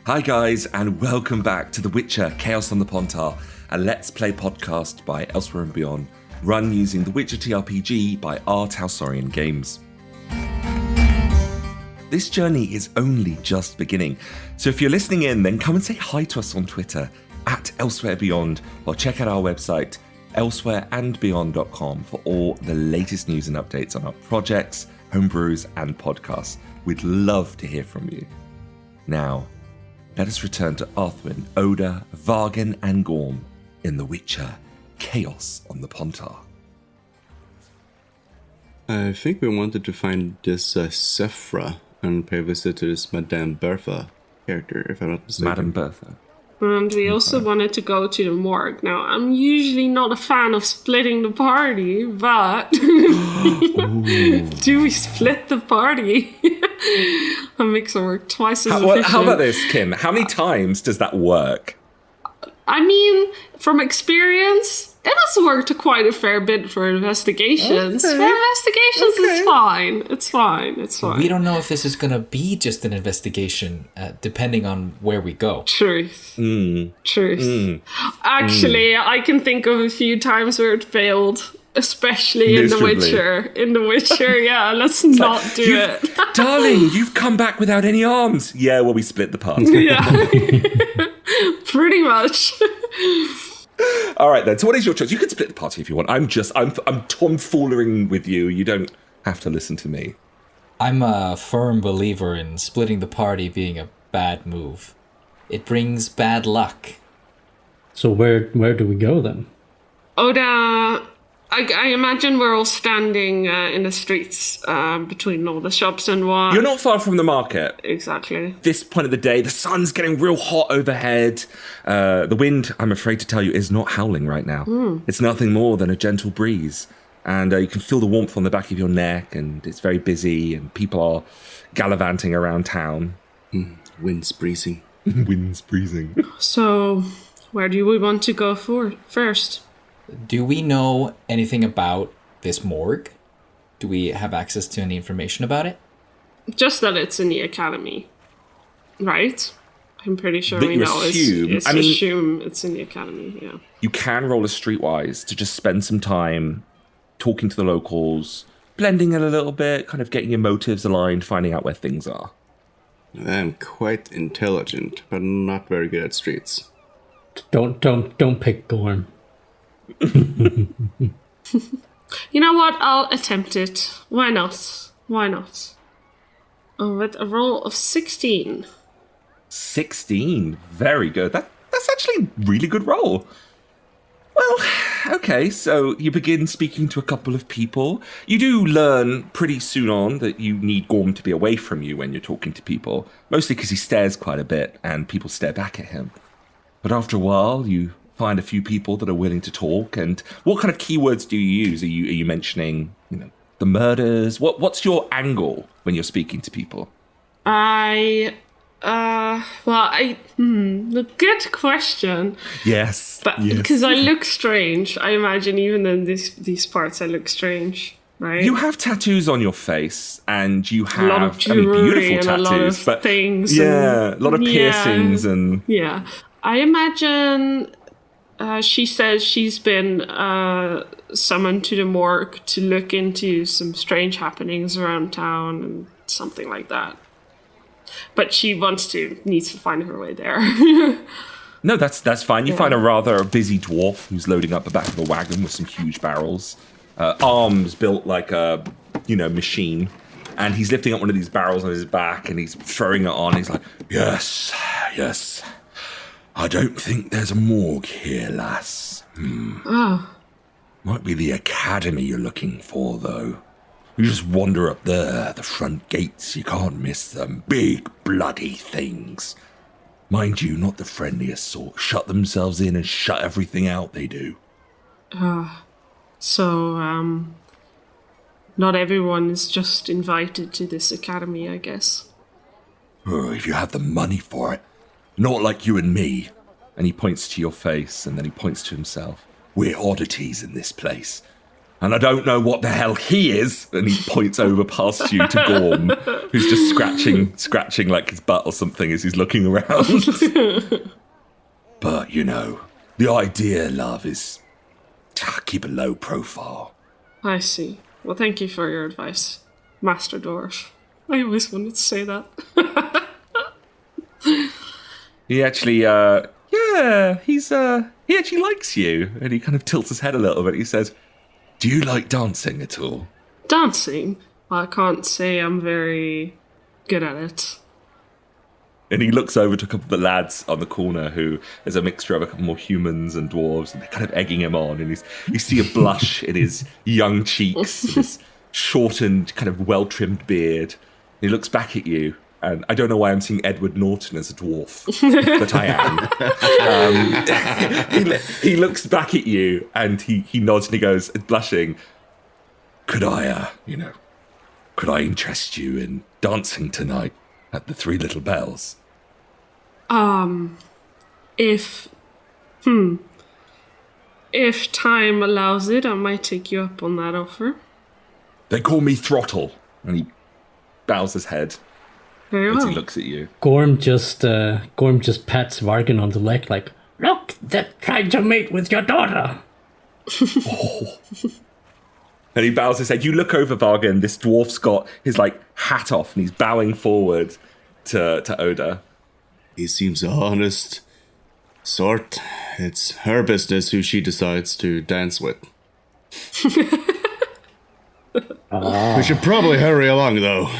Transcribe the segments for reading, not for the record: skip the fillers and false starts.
Hi guys, and welcome back to The Witcher Chaos on the Pontar, a Let's Play podcast by Elsewhere and Beyond, run using The Witcher TRPG by R.Talsorian Games. This journey is only just beginning, so if you're listening in, then come and say hi to us on Twitter, at Elsewhere Beyond, or check out our website, elsewhereandbeyond.com, for all the latest news and updates on our projects, homebrews, and podcasts. We'd love to hear from you. Now, let us return to Arthwin, Oda, Vargan, and Gorm in The Witcher Chaos on the Pontar. I think we wanted to find this Sephra and pay a visit to this Madame Bertha character, if I'm not mistaken. Madame Bertha. And we also wanted to go to the morgue. Now, I'm usually not a fan of splitting the party, but do we split the party? That makes it work twice as efficient. How about this, Kim? How many times does that work? I mean, from experience, it has worked quite a fair bit for investigations. Okay. For investigations, it's fine. It's fine. It's fine. We don't know if this is going to be just an investigation, depending on where we go. Truth. Actually, I can think of a few times where it failed. Especially in The Witcher. In The Witcher, yeah, let's not do it. Darling, you've come back without any arms. Yeah, well, we split the party. Yeah. Pretty much. All right, then. So what is your choice? You can split the party if you want. I'm tomfoolering with you. You don't have to listen to me. I'm a firm believer in splitting the party being a bad move. It brings bad luck. So where do we go then? Oda... I imagine we're all standing in the streets between all the shops and what. You're not far from the market. Exactly. This point of the day, the sun's getting real hot overhead. The wind, I'm afraid to tell you, is not howling right now. It's nothing more than a gentle breeze. And you can feel the warmth on the back of your neck, and it's very busy, and people are gallivanting around town. Wind's breezing. Wind's breezing. So, where do we want to go first? Do we know anything about this morgue? Do we have access to any information about it? Just that it's in the academy, right? I'm pretty sure That we you know assume. assume it's in the academy, yeah. You can roll a streetwise to just spend some time talking to the locals, blending in a little bit, kind of getting your motives aligned, finding out where things are. I'm quite intelligent, but not very good at streets. Don't pick Gorm. You know what? I'll attempt it. Why not? Oh, with a roll of 16. 16. Very good. That's actually a really good roll. Well, okay, so you begin speaking to a couple of people. You do learn pretty soon on that you need Gorm to be away from you when you're talking to people, mostly because he stares quite a bit and people stare back at him. But after a while, you find a few people that are willing to talk. And what kind of keywords do you use? Are you mentioning, the murders? What's your angle when you're speaking to people? Good question. Yes. But because I look strange, I imagine even in these parts I look strange, right? You have tattoos on your face, and you have a lot of jewelry beautiful and tattoos, a lot of but things. Yeah, a lot of piercings and yeah. I imagine she says she's been summoned to the morgue to look into some strange happenings around town and something like that. But she needs to find her way there. No, that's fine. You find a rather busy dwarf who's loading up the back of a wagon with some huge barrels, arms built like a machine, and he's lifting up one of these barrels on his back and he's throwing it on. He's like, yes. I don't think there's a morgue here, lass. Oh. Might be the academy you're looking for, though. You just wander up there, the front gates, you can't miss them. Big, bloody things. Mind you, not the friendliest sort. Shut themselves in and shut everything out, they do. So, not everyone is just invited to this academy, I guess. Oh, if you have the money for it. Not like you and me. And he points to your face, and then he points to himself. We're oddities in this place. And I don't know what the hell he is. And he points over past you to Gorm, who's just scratching like his butt or something as he's looking around. But, you know, the idea, love, is keep a low profile. I see. Well, thank you for your advice, Master Dwarf. I always wanted to say that. He actually, he actually likes you. And he kind of tilts his head a little bit. He says, do you like dancing at all? Dancing? I can't say I'm very good at it. And he looks over to a couple of the lads on the corner who is a mixture of a couple more humans and dwarves, and they're kind of egging him on. And you see a blush in his young cheeks, and his shortened, kind of well-trimmed beard. He looks back at you, and I don't know why I'm seeing Edward Norton as a dwarf, but I am. He looks back at you, and he nods and he goes, blushing, could I interest you in dancing tonight at the Three Little Bells? If time allows it, I might take you up on that offer. They call me Throttle. And he bows his head Very as well. he looks at you. Gorm just pats Vargan on the leg like, look, they're trying to mate with your daughter. And he bows his head. You look over Vargan. This dwarf's got his hat off, and he's bowing forward to Oda. He seems a honest sort. It's her business who she decides to dance with. We should probably hurry along, though.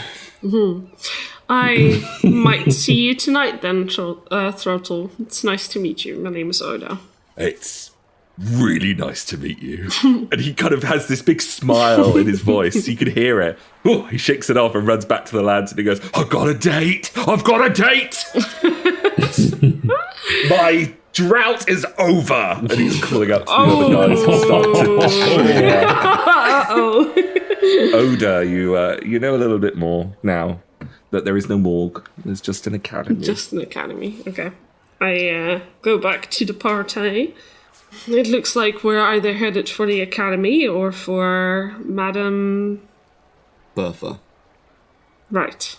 I might see you tonight then, Throttle. It's nice to meet you. My name is Oda. It's really nice to meet you. And he kind of has this big smile in his voice. You can hear it. Oh, he shakes it off and runs back to the lads and he goes, I've got a date! My drought is over! And he's calling out to the other guys who start to Oda, you know a little bit more now that there is no morgue. There's just an academy. Just an academy, okay. I go back to the party. It looks like we're either headed for the academy or for Madame... Bertha. Right.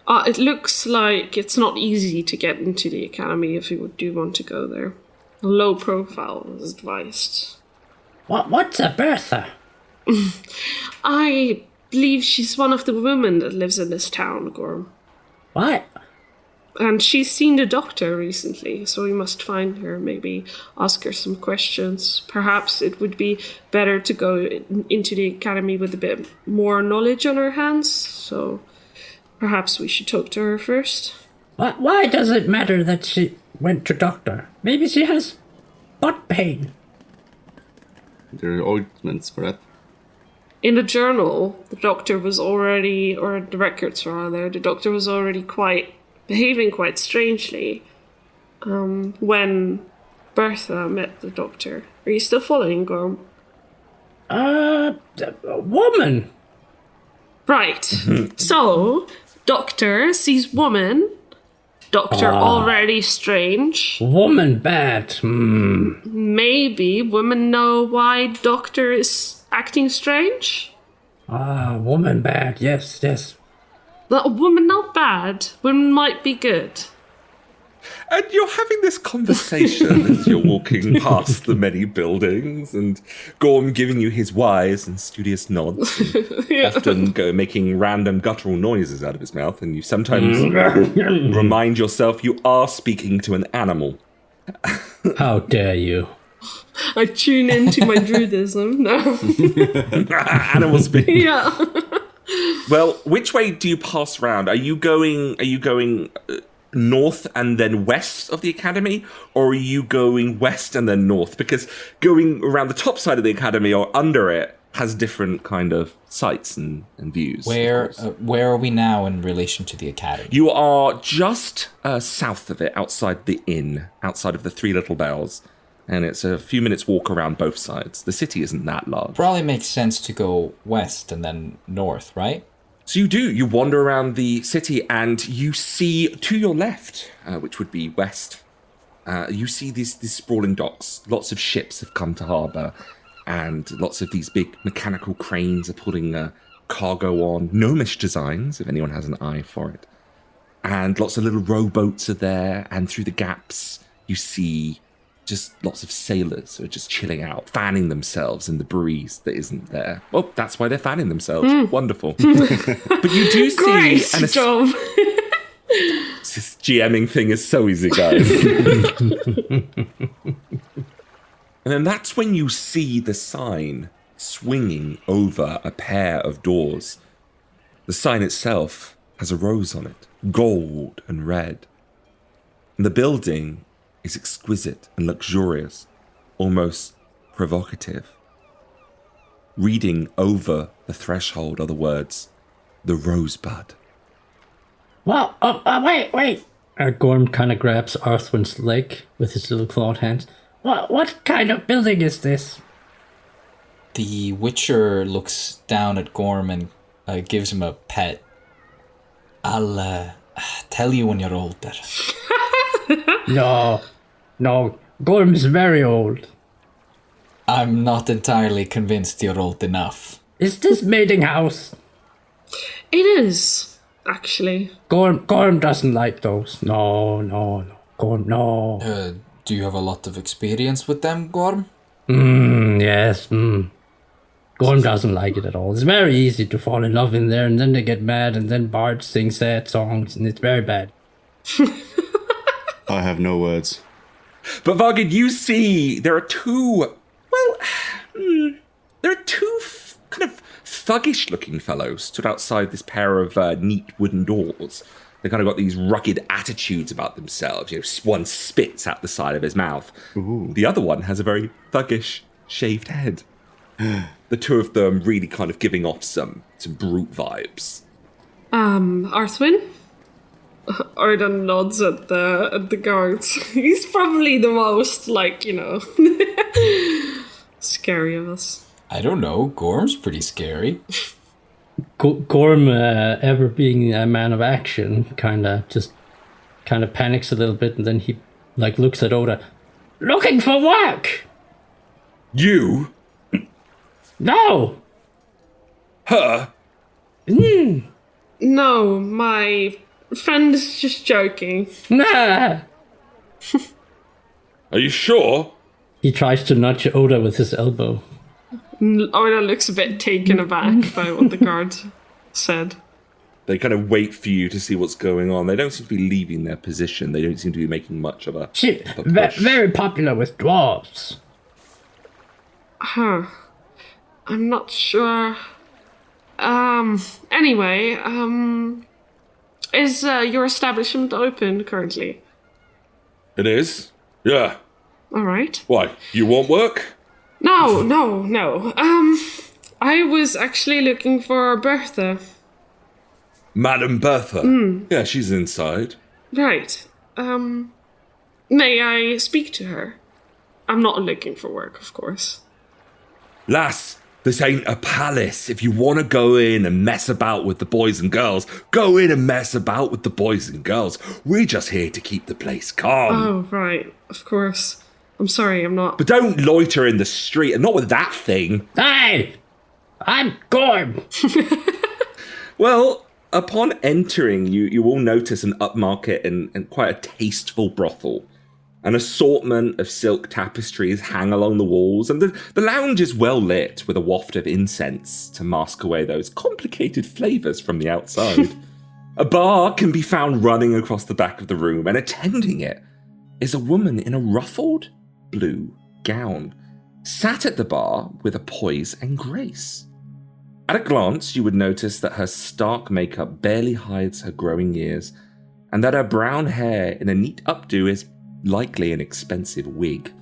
It looks like it's not easy to get into the academy if you do want to go there. A low profile is advised. What's a Bertha? I believe she's one of the women that lives in this town, Gorm. What? And she's seen the doctor recently, so we must find her, maybe ask her some questions. Perhaps it would be better to go into the academy with a bit more knowledge on her hands, so perhaps we should talk to her first. Why does it matter that she went to doctor? Maybe she has butt pain. There are ointments for that. In the journal, the doctor was already, or the records rather, the doctor was already behaving quite strangely when Bertha met the doctor. Are you still following, Gorm? A woman. Right. So, doctor sees woman. Doctor already strange. Woman bad. Maybe women know why doctor is acting strange? Woman bad. Yes. That woman not bad. Women might be good. And you're having this conversation as you're walking past the many buildings, and Gorm giving you his wise and studious nods, and often making random guttural noises out of his mouth, and you sometimes remind yourself you are speaking to an animal. How dare you? I tune into my druidism now. Animal speak. Yeah. Well, which way do you pass round? Are you going north and then west of the academy, or are you going west and then north? Because going around the top side of the academy or under it has different kind of sights and views. Where are we now in relation to the academy? You are just south of it, outside the inn, outside of the Three Little Bells. And it's a few minutes walk around both sides. The city isn't that large. Probably makes sense to go west and then north, right? So you do. You wander around the city and you see to your left, which would be west, you see these sprawling docks. Lots of ships have come to harbour. and lots of these big mechanical cranes are putting cargo on. Gnomish designs, if anyone has an eye for it. And lots of little rowboats are there, and through the gaps you see just lots of sailors who are just chilling out, fanning themselves in the breeze that isn't there. Well, that's why they're fanning themselves. Wonderful. But you do see... Great job. This GMing thing is so easy, guys. And then that's when you see the sign swinging over a pair of doors. The sign itself has a rose on it, gold and red. And the building is exquisite and luxurious, almost provocative. Reading over the threshold are the words, "The Rosebud." Well, wait. Gorm kind of grabs Arthwin's leg with his little clawed hands. What kind of building is this? The Witcher looks down at Gorm and gives him a pet. I'll tell you when you're older. No, Gorm's very old. I'm not entirely convinced you're old enough. Is this mating house? It is, actually. Gorm doesn't like those. No. Gorm, no. Do you have a lot of experience with them, Gorm? Yes. Gorm doesn't like it at all. It's very easy to fall in love in there, and then they get mad, and then bards sing sad songs, and it's very bad. I have no words. But Vargid, you see there are two, kind of thuggish-looking fellows stood outside this pair of neat wooden doors. They kind of got these rugged attitudes about themselves. You know, one spits out the side of his mouth. Ooh. The other one has a very thuggish, shaved head. The two of them really kind of giving off some brute vibes. Arthwin? Arden nods at the guards. He's probably the most, scary of us. I don't know. Gorm's pretty scary. Gorm, ever being a man of action, kind of panics a little bit, and then he looks at Oda. Looking for work? You? No. Her? No, my friend is just joking. Nah. Are you sure? He tries to nudge Oda with his elbow. Oda looks a bit taken aback by what the guard said. They kind of wait for you to see what's going on. They don't seem to be leaving their position. They don't seem to be making much of a push. Very popular with dwarves. Huh. I'm not sure. Anyway, is your establishment open currently? It is? Yeah. All right. Why? You want work? No. I was actually looking for Bertha. Madam Bertha? Yeah, she's inside. Right. May I speak to her? I'm not looking for work, of course. Lass, this ain't a palace. If you want to go in and mess about with the boys and girls, go in and mess about with the boys and girls. We're just here to keep the place calm. Oh, right. Of course. I'm sorry, I'm not. But don't loiter in the street, and not with that thing. Hey! I'm Gorm! Well, upon entering, you will notice an upmarket and quite a tasteful brothel. An assortment of silk tapestries hang along the walls, and the lounge is well lit with a waft of incense to mask away those complicated flavours from the outside. A bar can be found running across the back of the room, and attending it is a woman in a ruffled blue gown, sat at the bar with a poise and grace. At a glance, you would notice that her stark makeup barely hides her growing years, and that her brown hair in a neat updo is likely an expensive wig.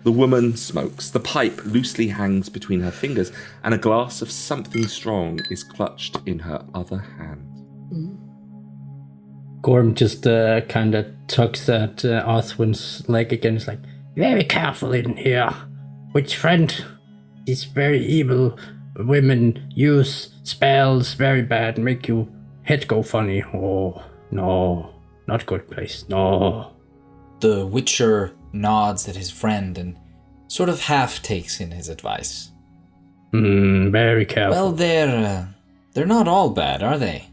The woman smokes. The pipe loosely hangs between her fingers, and a glass of something strong is clutched in her other hand. Gorm just kind of tugs at Arthwin's leg again. He's like, very careful in here. Witch friend, these very evil women use spells very bad, make your head go funny. Oh, no, not good place, no. The Witcher nods at his friend and sort of half takes in his advice. Very careful. Well, they're not all bad, are they?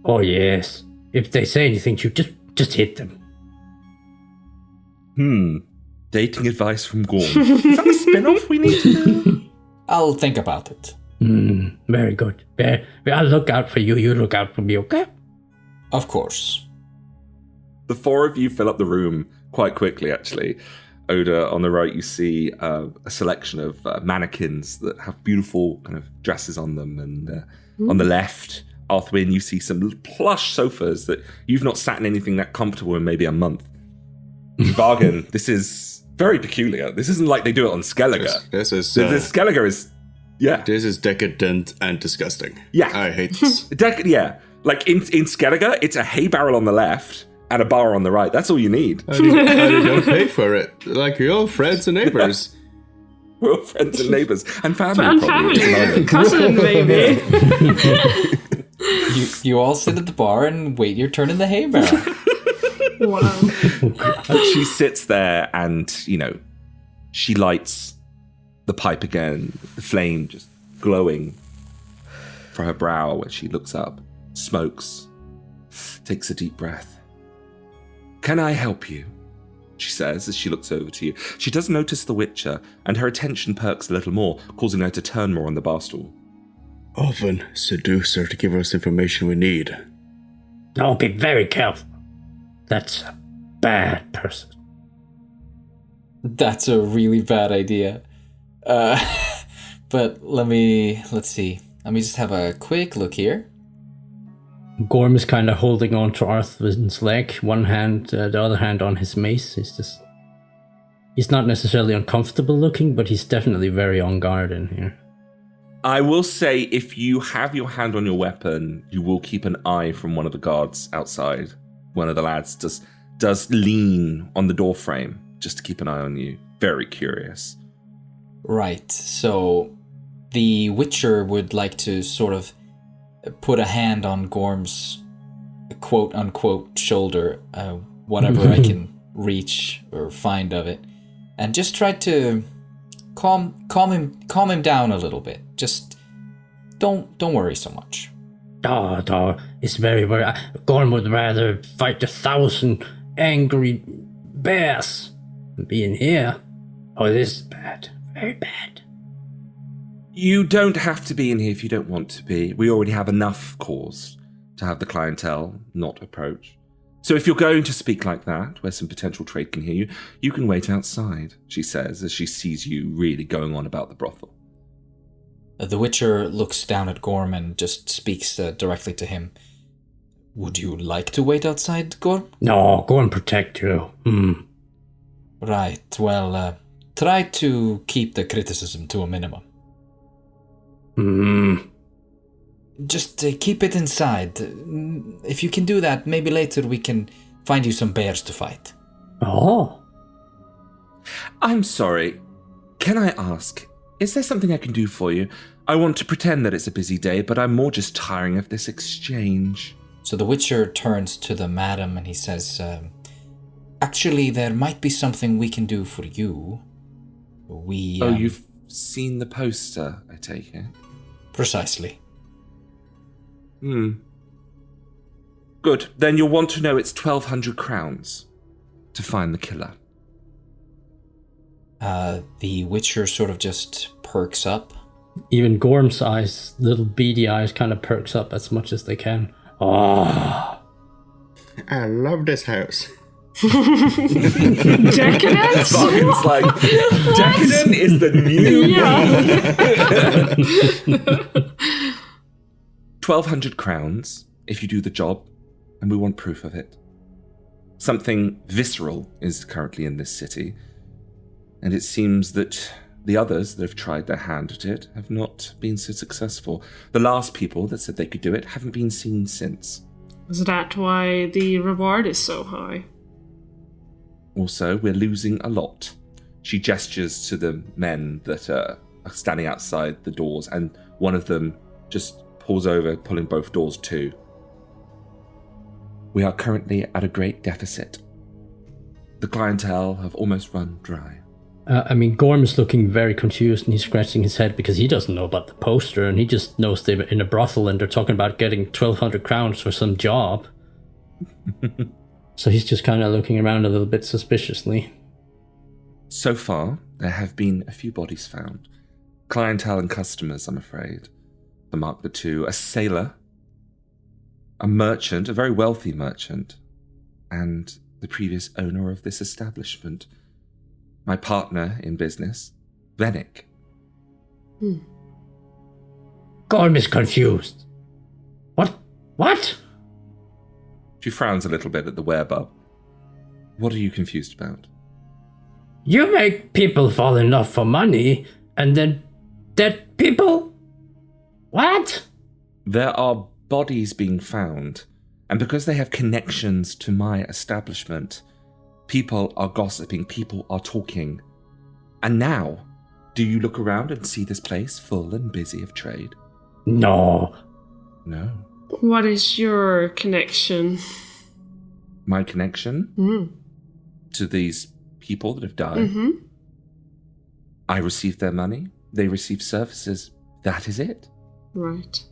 Oh, yes. If they say anything, you just hit them. Dating advice from Gorm. Is that a spin-off we need to do? I'll think about it. Very good. I'll look out for you. You look out for me, okay? Of course. The four of you fill up the room quite quickly, actually. Oda, on the right, you see a selection of mannequins that have beautiful kind of dresses on them. And on the left, Arthwin, you see some plush sofas that you've not sat in anything that comfortable in maybe a month. Bargain, this is very peculiar. This isn't like they do it on Skellige. This is... The Skellige is... Yeah. This is decadent and disgusting. Yeah. I hate this. Yeah. Like in Skellige, it's a hay barrel on the left and a bar on the right. That's all you need. How do you don't pay for it? Like, you're all friends and neighbors. We're all friends and neighbours. And family, And probably. family. Cousin, maybe. You all sit at the bar and wait your turn in the hay barrel. Wow. She sits there and, she lights the pipe again, the flame just glowing for her brow when she looks up, smokes, takes a deep breath. Can I help you? She says as she looks over to you. She does notice the Witcher, and her attention perks a little more, causing her to turn more on the bar stool. Often seduce her to give us information we need. Oh, be very careful. That's a bad person. That's a really bad idea. But let's see. Let me just have a quick look here. Gorm is kind of holding on to Arthwin's leg, one hand, the other hand on his mace. He's not necessarily uncomfortable looking, but he's definitely very on guard in here. I will say, if you have your hand on your weapon, you will keep an eye from one of the guards outside. One of the lads does lean on the door frame just to keep an eye on you. Very curious. Right, so the Witcher would like to sort of put a hand on Gorm's quote-unquote shoulder, whatever I can reach or find of it, and just try to calm him down a little bit. Just don't worry so much. It's very, very... Gorm would rather fight 1,000 angry bears than be in here. Oh, this is bad. Very bad. You don't have to be in here if you don't want to be. We already have enough cause to have the clientele not approach. So if you're going to speak like that, where some potential trade can hear you, you can wait outside, she says, as she sees you really going on about the brothel. The Witcher looks down at Gorm and just speaks directly to him. Would you like to wait outside, Gorm? No, go and protect you. Right, well, try to keep the criticism to a minimum. Just keep it inside. If you can do that, maybe later we can find you some bears to fight. Oh. I'm sorry. Can I ask, is there something I can do for you? I want to pretend that it's a busy day, but I'm more just tiring of this exchange. So the Witcher turns to the madam and he says, actually, there might be something we can do for you. You've seen the poster, I take it? Precisely. Good. Then you'll want to know it's 1,200 crowns to find the killer. The Witcher sort of just perks up. Even Gorm's eyes, little beady eyes, kind of perks up as much as they can. Oh. I love this house. Decadence? Bargain's like, decadent is the new 1,200 crowns if you do the job, and we want proof of it. Something visceral is currently in this city, and it seems that the others that have tried their hand at it have not been so successful. The last people that said they could do it haven't been seen since. Is that why the reward is so high? Also, we're losing a lot. She gestures to the men that are standing outside the doors, and one of them just pulls over, pulling both doors to. We are currently at a great deficit. The clientele have almost run dry. Gorm is looking very confused and he's scratching his head because he doesn't know about the poster and he just knows they're in a brothel and they're talking about getting 1,200 crowns for some job. So he's just kind of looking around a little bit suspiciously. So far, there have been a few bodies found. Clientele and customers, I'm afraid. To mark the two, a sailor, a merchant, a very wealthy merchant, and the previous owner of this establishment. My partner in business, Vennick. Gorm is confused. What? She frowns a little bit at the werebub. What are you confused about? You make people fall in love for money, and then dead people? What? There are bodies being found, and because they have connections to my establishment, people are gossiping, people are talking. And now, do you look around and see this place full and busy of trade? No. No. What is your connection? My connection? To these people that have died? I receive their money, they receive services. That is it. Right.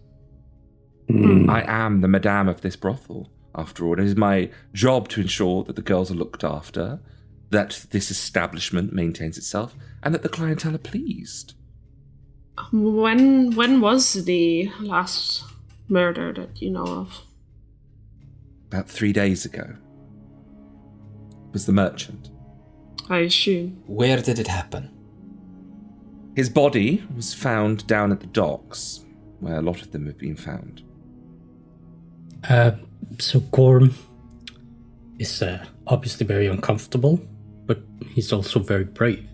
I am the madame of this brothel. After all, it is my job to ensure that the girls are looked after, that this establishment maintains itself, and that the clientele are pleased. When was the last murder that you know of? About 3 days ago. It was the merchant. I assume. Where did it happen? His body was found down at the docks, where a lot of them have been found. So Gorm is obviously very uncomfortable, but he's also very brave.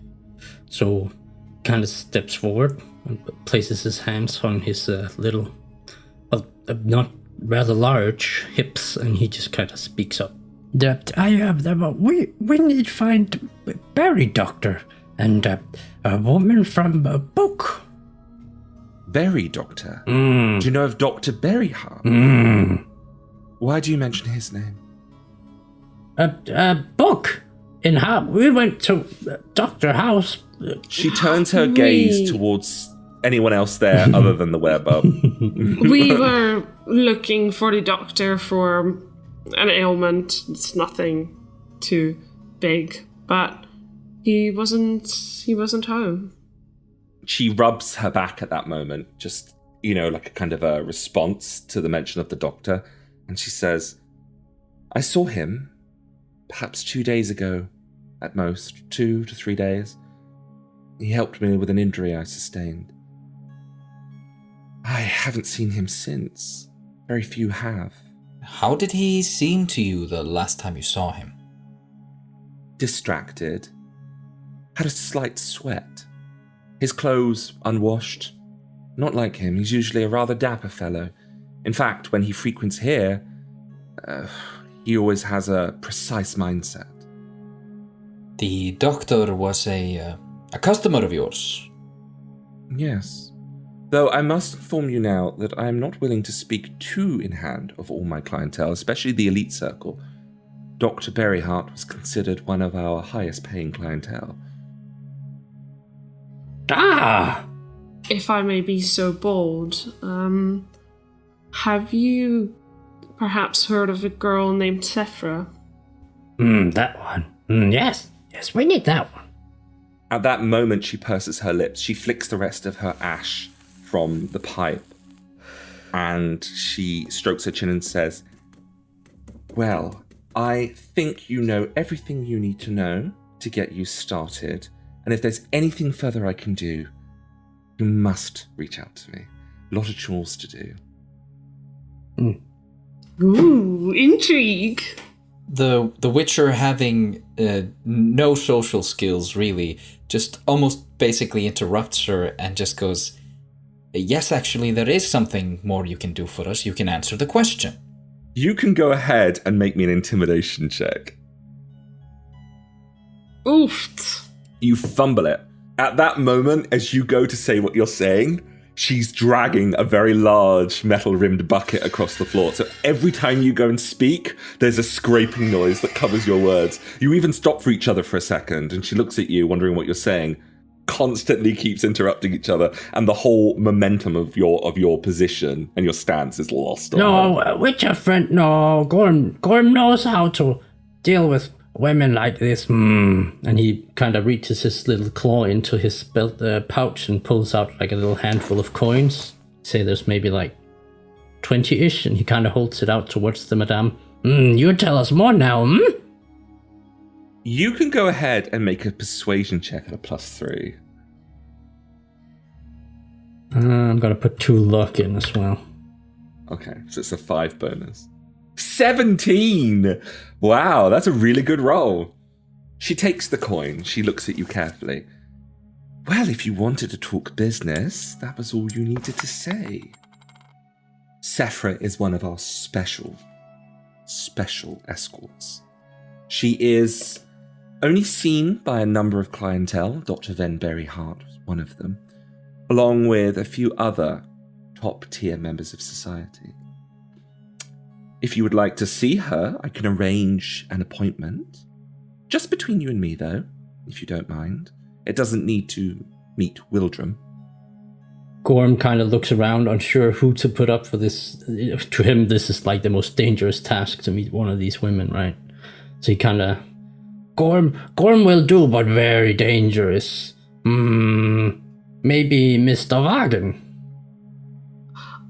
So kind of steps forward and places his hands on his little, not rather large hips, and he just kind of speaks up. We need to find Barry Doctor and a woman from a book. Berry Doctor? Do you know of Dr. Berryheart? Why do you mention his name? A book in how we went to Dr. House. She turns her gaze towards anyone else there other than the werebub. We were looking for the doctor for an ailment. It's nothing too big, but he wasn't home. She rubs her back at that moment, just, like a kind of a response to the mention of the doctor. And she says, I saw him perhaps 2 days ago, at most, 2 to 3 days. He helped me with an injury I sustained. I haven't seen him since. Very few have. How did he seem to you the last time you saw him? Distracted. Had a slight sweat. His clothes unwashed. Not like him, he's usually a rather dapper fellow. In fact, when he frequents here, he always has a precise mindset. The doctor was a customer of yours? Yes. Though I must inform you now that I am not willing to speak too in hand of all my clientele, especially the elite circle. Dr. Berryheart was considered one of our highest paying clientele. If I may be so bold, have you perhaps heard of a girl named Sephra? That one. Yes, we need that one. At that moment, she purses her lips. She flicks the rest of her ash from the pipe, and she strokes her chin and says, well, I think you know everything you need to know to get you started, and if there's anything further I can do, you must reach out to me. A lot of chores to do. Ooh, intrigue. The Witcher, having no social skills really, just almost basically interrupts her and just goes, yes, actually, there is something more you can do for us. You can answer the question. You can go ahead and make me an intimidation check. Oof. You fumble it. At that moment, as you go to say what you're saying, she's dragging a very large metal-rimmed bucket across the floor. So every time you go and speak, there's a scraping noise that covers your words. You even stop for each other for a second, and she looks at you, wondering what you're saying. Constantly keeps interrupting each other, and the whole momentum of your position and your stance is lost. No, Witcher friend, no. Gorm knows how to deal with women like this. And he kind of reaches his little claw into his belt pouch and pulls out like a little handful of coins. Say there's maybe like 20-ish, and he kind of holds it out towards the madame. You tell us more now, You can go ahead and make a persuasion check at a +3. I'm gonna put 2 luck in as well. Okay, so it's a 5 bonus. 17! Wow, that's a really good roll. She takes the coin. She looks at you carefully. Well, if you wanted to talk business, that was all you needed to say. Sephra is one of our special escorts. She is only seen by a number of clientele. Dr. Venberry Hart was one of them, along with a few other top-tier members of society. If you would like to see her, I can arrange an appointment. Just between you and me, though, if you don't mind. It doesn't need to meet Wildrum. Gorm kind of looks around, unsure who to put up for this. To him, this is like the most dangerous task, to meet one of these women, right? So he kind of... Gorm will do, but very dangerous. Maybe Mr. Wagen.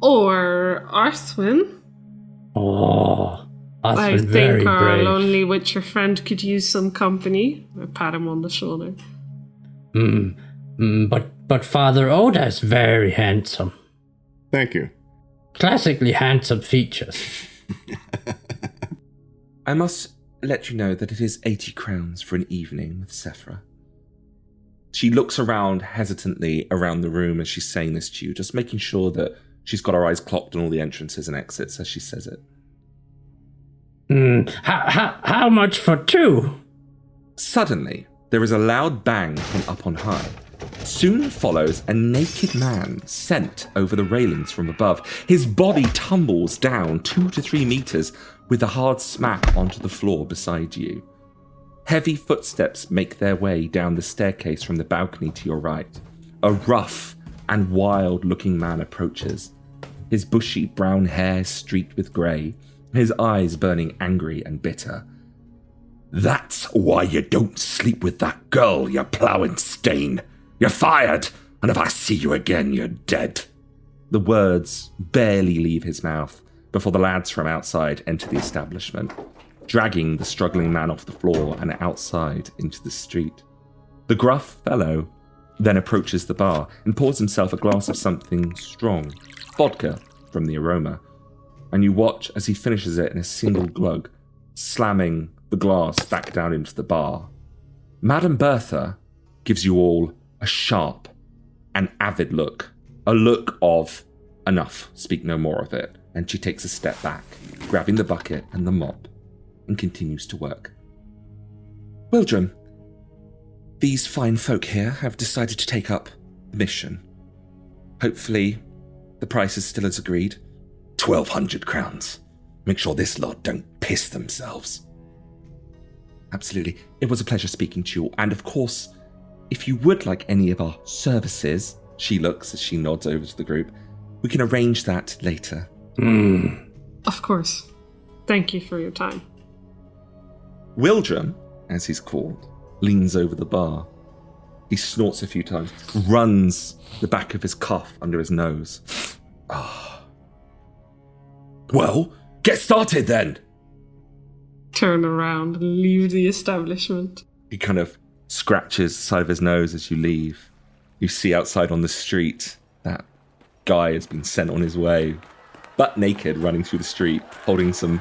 Or Arthwin. Oh, I that's very think our brave. lonely Witcher friend could use some company. I pat him on the shoulder. But Father Oda is very handsome. Thank you. Classically handsome features. I must let you know that it is 80 crowns for an evening with Sephra. She looks around hesitantly around the room as she's saying this to you, just making sure that she's got her eyes clocked on all the entrances and exits as she says it. How much for 2? Suddenly, there is a loud bang from up on high. Soon follows a naked man sent over the railings from above. His body tumbles down 2 to 3 meters with a hard smack onto the floor beside you. Heavy footsteps make their way down the staircase from the balcony to your right. A rough and wild-looking man approaches. His bushy brown hair streaked with grey, his eyes burning angry and bitter. That's why you don't sleep with that girl, you ploughing stain. You're fired, and if I see you again, you're dead. The words barely leave his mouth before the lads from outside enter the establishment, dragging the struggling man off the floor and outside into the street. The gruff fellow then approaches the bar and pours himself a glass of something strong, vodka from the aroma, and you watch as he finishes it in a single glug, slamming the glass back down into the bar. Madame Bertha gives you all a sharp and avid look, a look of enough, speak no more of it, and she takes a step back, grabbing the bucket and the mop, and continues to work. Wildrum, these fine folk here have decided to take up the mission. Hopefully, the price is still as agreed. 1,200 crowns. Make sure this lot don't piss themselves. Absolutely. It was a pleasure speaking to you all. And of course, if you would like any of our services, she looks as she nods over to the group, we can arrange that later. Of course. Thank you for your time. Wildrum, as he's called, leans over the bar. He snorts a few times, runs the back of his cuff under his nose. Well, get started then! Turn around and leave the establishment. He kind of scratches the side of his nose as you leave. You see outside on the street that guy has been sent on his way, butt naked, running through the street, holding some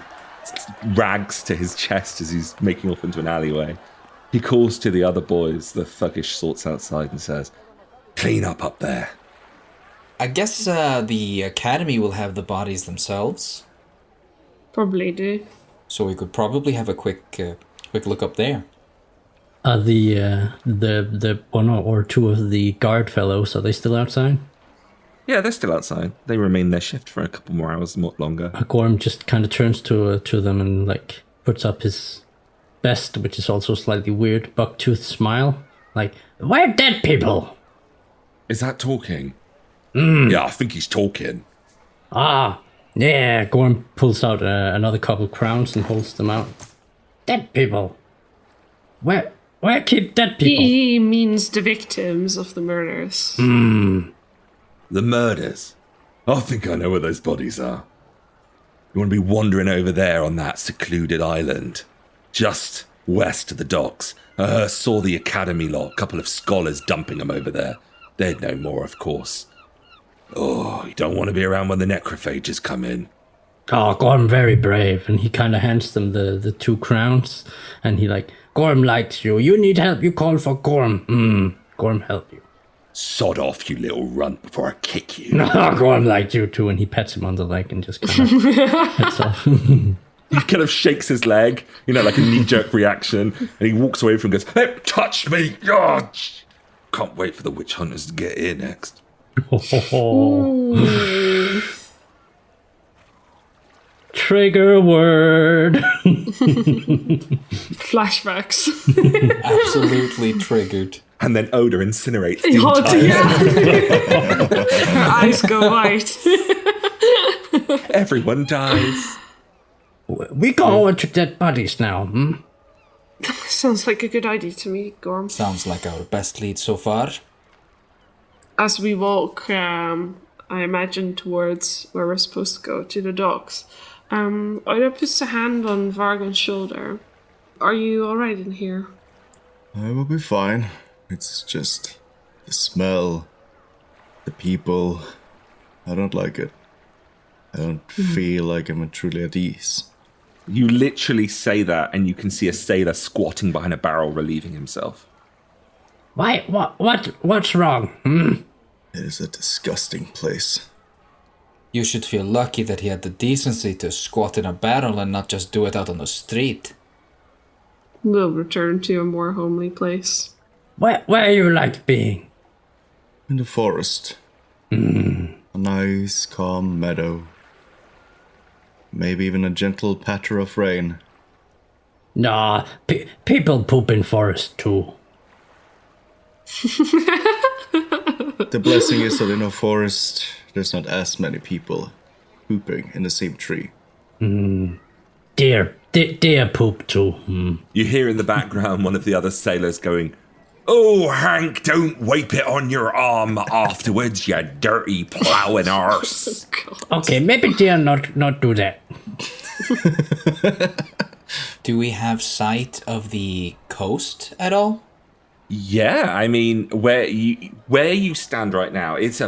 rags to his chest as he's making off into an alleyway. He calls to the other boys, the thuggish sorts outside, and says, "Clean up there." I guess the academy will have the bodies themselves, Probably do. so we could probably have a quick look up there. Are the one or two of the guard fellows, are they still outside? Yeah, they're still outside. They remain their shift for a couple more hours longer. Gorm just kind of turns to them and like puts up his best, which is also slightly weird, buck-toothed smile. Like, we're dead people! Is that talking? Yeah, I think he's talking. Ah, yeah. Gorm pulls out another couple crowns and holds them out. Dead people. Where keep dead people? He means the victims of the murders. The murders? I think I know where those bodies are. You want to be wandering over there on that secluded island, just west of the docks. I saw the academy lot, a couple of scholars dumping them over there. They'd know more, of course. Oh, you don't want to be around when the necrophages come in. Oh, Gorm very brave, and he kind of hands them the 2 crowns, and he like, Gorm likes you. You need help, you call for Gorm. Gorm help you. Sod off, you little runt, before I kick you. No, Gorm liked you too, and he pets him on the leg and just kind of pets off. He kind of shakes his leg, like a knee-jerk reaction, and he walks away from him and goes, "Hey, touch me! Oh, can't wait for the witch hunters to get here next." Trigger word. Flashbacks. Absolutely triggered. And then Oda incinerates the Oh, entire... yeah. Her eyes go white. Everyone dies. We go over to dead bodies now, Sounds like a good idea to me, Gorm. Sounds like our best lead so far. As we walk, I imagine, towards where we're supposed to go, to the docks, Oda puts a hand on Vargan's shoulder. Are you alright in here? I will be fine. It's just the smell, the people. I don't like it. I don't feel like I'm truly at ease. You literally say that, and you can see a sailor squatting behind a barrel, relieving himself. Why? What's wrong? It is a disgusting place. You should feel lucky that he had the decency to squat in a barrel and not just do it out on the street. We'll return to a more homely place. Where you like being? In the forest. A nice, calm meadow. Maybe even a gentle patter of rain. Nah, people poop in forest too. The blessing is that in a forest, there's not as many people pooping in the same tree. Deer poop too. You hear in the background one of the other sailors going, "Oh, Hank, don't wipe it on your arm afterwards, you dirty ploughing arse." Okay, maybe deer not do that. Do we have sight of the coast at all? Yeah, I mean, where you stand right now, it's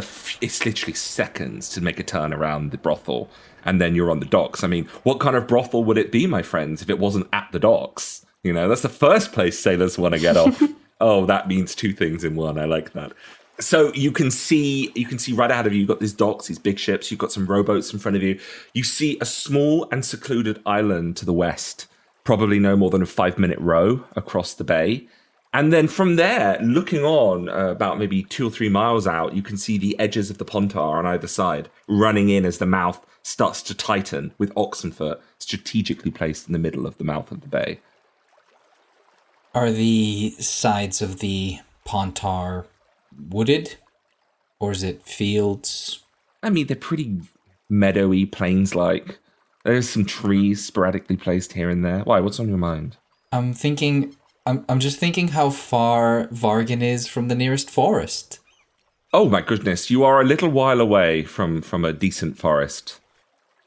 literally seconds to make a turn around the brothel, and then you're on the docks. I mean, what kind of brothel would it be, my friends, if it wasn't at the docks? That's the first place sailors want to get off. Oh, that means 2 things in one. I like that. So you can see right ahead of you, you've got these docks, these big ships, you've got some rowboats in front of you. You see a small and secluded island to the west, probably no more than a 5-minute row across the bay. And then from there, looking on about maybe 2 or 3 miles out, you can see the edges of the Pontar on either side, running in as the mouth starts to tighten, with Oxenfurt strategically placed in the middle of the mouth of the bay. Are the sides of the Pontar wooded? Or is it fields? I mean, they're pretty meadowy, plains-like. There's some trees sporadically placed here and there. Why? What's on your mind? I'm just thinking how far Vargan is from the nearest forest. Oh my goodness, you are a little while away from a decent forest.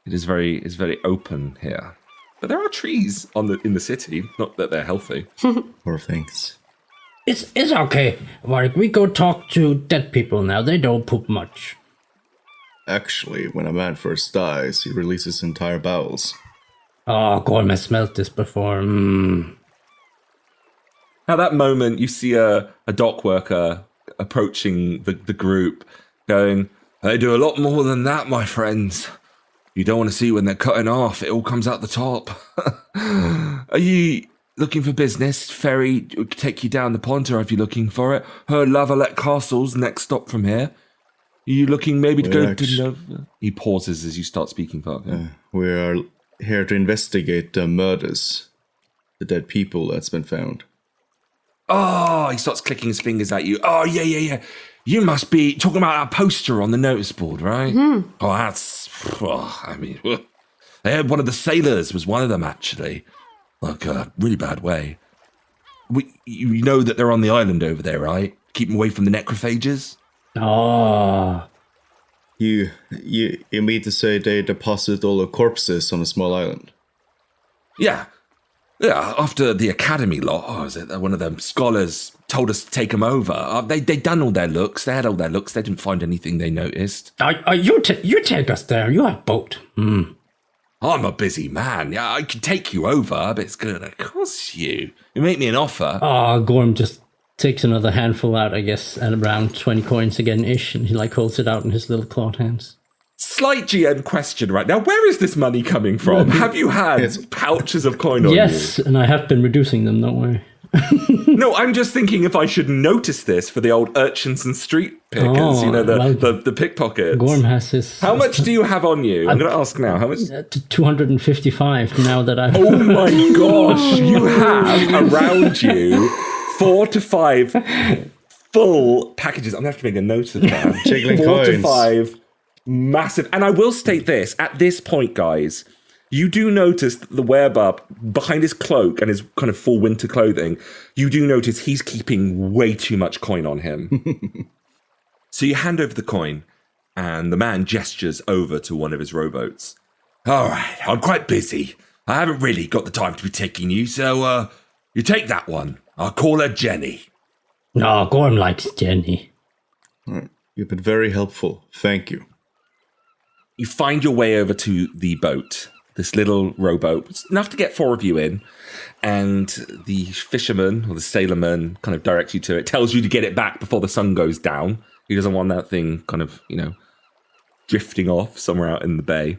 It's very open here. But there are trees in the city, not that they're healthy. Poor things. It's okay, Warwick. We go talk to dead people now. They don't poop much. Actually, when a man first dies, he releases entire bowels. Oh, Gorm has smelt this before. At that moment, you see a dock worker approaching the group, going, "They do a lot more than that, my friends. You don't want to see when they're cutting off. It all comes out the top." "Are you looking for business? Ferry will take you down the Pontar if you're looking for it. Her Lavalette Castle's next stop from here." you looking maybe to go actually- to Nova? He pauses as you start speaking, Vargan. We are here to investigate the murders, the dead people that's been found. Oh, he starts clicking his fingers at you. Oh, yeah. You must be talking about our poster on the notice board, right? Mm-hmm. Oh, that's... they had one of the sailors was one of them, actually. Like a really bad way. You know that they're on the island over there, right? Keep them away from the necrophages? Oh. You mean to say they deposit all the corpses on a small island? Yeah, after the academy lot, was it one of them scholars told us to take them over? They done all their looks. They had all their looks. They didn't find anything they noticed. You take us there. You have boat. I'm a busy man. Yeah, I can take you over, but it's going to cost you. You make me an offer. Oh, Gorm just takes another handful out, I guess, at around 20 coins again-ish, and he holds it out in his little clawed hands. Slight GM question right now. Where is this money coming from? Have you had pouches of coin on you? Yes, and I have been reducing them, don't worry. No, I'm just thinking if I should notice this for the old urchins and street pickers, the pickpockets. Gorm has his... How much do you have on you? I'm going to ask now. How much? 255 now that I've... Oh my gosh, you have around you 4 to 5 full packages. I'm going to have to make a note of that. Jiggling 4 coins. to 5 massive. And I will state this, at this point, guys, you do notice that the werebar behind his cloak and his kind of full winter clothing, you do notice he's keeping way too much coin on him. So you hand over the coin and the man gestures over to one of his rowboats. All right, I'm quite busy. I haven't really got the time to be taking you, so you take that one. I'll call her Jenny. No, Gorm likes Jenny. You've been very helpful. Thank you. You find your way over to the boat. This little rowboat. It's enough to get 4 of you in. And the fisherman or the sailorman kind of directs you to it, tells you to get it back before the sun goes down. He doesn't want that thing kind of, drifting off somewhere out in the bay.